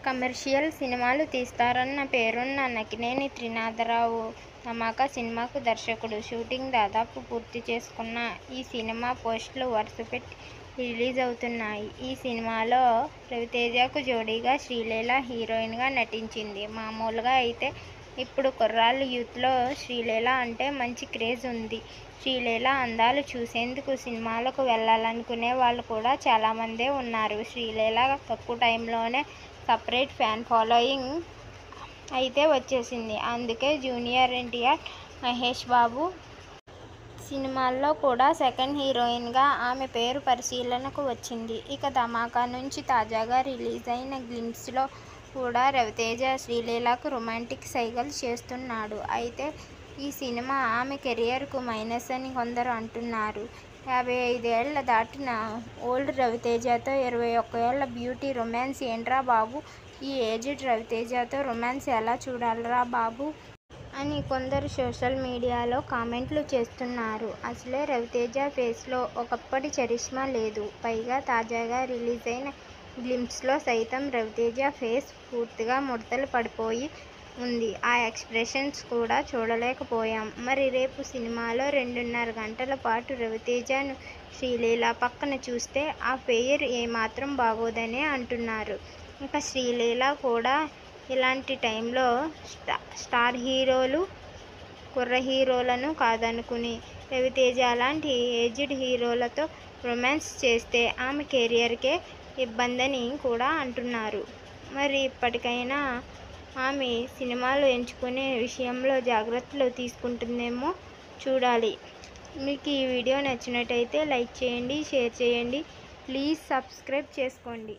Commercial సినిమాలు తీస్తారన్న పేరున్న నక్కినేని త్రినాథరావు ధమాకా సినిమాకు దర్శకుడు. షూటింగ్ దాదాపు పూర్తి చేసుకున్న ఈ సినిమా పోస్టులు వరుసపెట్టి రిలీజ్ అవుతున్నాయి. ఈ సినిమాలో రవితేజకు జోడీగా శ్రీలీల హీరోయిన్గా నటించింది. మామూలుగా అయితే ఇప్పుడు కుర్రాళ్లు యూత్లో శ్రీలీల అంటే మంచి క్రేజ్ ఉంది. శ్రీలీల అందాలు చూసేందుకు సినిమాలకు వెళ్లాలనుకునే వాళ్ళు కూడా చాలామందే ఉన్నారు. శ్రీలీల తక్కువ టైంలోనే సపరేట్ ఫ్యాన్ ఫాలోయింగ్ అయితే వచ్చేసింది. అందుకే జూనియర్ ఎన్టీఆర్, మహేష్ బాబు సినిమాల్లో కూడా సెకండ్ హీరోయిన్గా ఆమె పేరు పరిశీలనకు వచ్చింది. ఇక ధమాకా నుంచి తాజాగా రిలీజ్ అయిన గ్లింప్స్లో కూడా రవితేజ శ్రీలీలకు రొమాంటిక్ సైగలు చేస్తున్నాడు. అయితే ఈ సినిమా ఆమె కెరీర్కు మైనస్ అని కొందరు అంటున్నారు. 55 ఏళ్లు దాటిన ఓల్డ్ రవితేజతో 21 ఏళ్ల బ్యూటీ రొమాన్స్ ఏంట్రా బాబు, ఈ ఏజ్డ్ రవితేజతో రొమాన్స్ ఎలా చూడాలిరా బాబు అని కొందరు సోషల్ మీడియాలో కామెంట్లు చేస్తున్నారు. అసలే రవితేజ ఫేస్లో ఒకప్పటి చరిష్మా లేదు. పైగా తాజాగా రిలీజ్ అయిన గ్లింప్స్లో సైతం రవితేజ ఫేస్ పూర్తిగా ముడతలు పడిపోయి ఉంది. ఆ ఎక్స్ప్రెషన్స్ కూడా చూడలేకపోయాం. మరి రేపు సినిమాలో 2.5 గంటల పాటు రవితేజను శ్రీలీల పక్కన చూస్తే ఆ పెయిర్ ఏమాత్రం బాగోదనే అంటున్నారు. ఇక శ్రీలీల కూడా ఇలాంటి టైంలో స్టార్ హీరోలు, కుర్ర హీరోలను కాదనుకుని రవితేజ లాంటి ఏజ్డ్ హీరోలతో రొమాన్స్ చేస్తే ఆమె కెరీర్కే ఇబ్బందని కూడా అంటున్నారు. మరి ఇప్పటికైనా ఆమె సినిమాలు ఎంచుకునే విషయంలో జాగ్రత్తలు తీసుకుంటుందేమో చూడాలి. మీకు ఈ వీడియో నచ్చినట్టయితే లైక్ చేయండి, షేర్ చేయండి, ప్లీజ్ సబ్స్క్రైబ్ చేసుకోండి.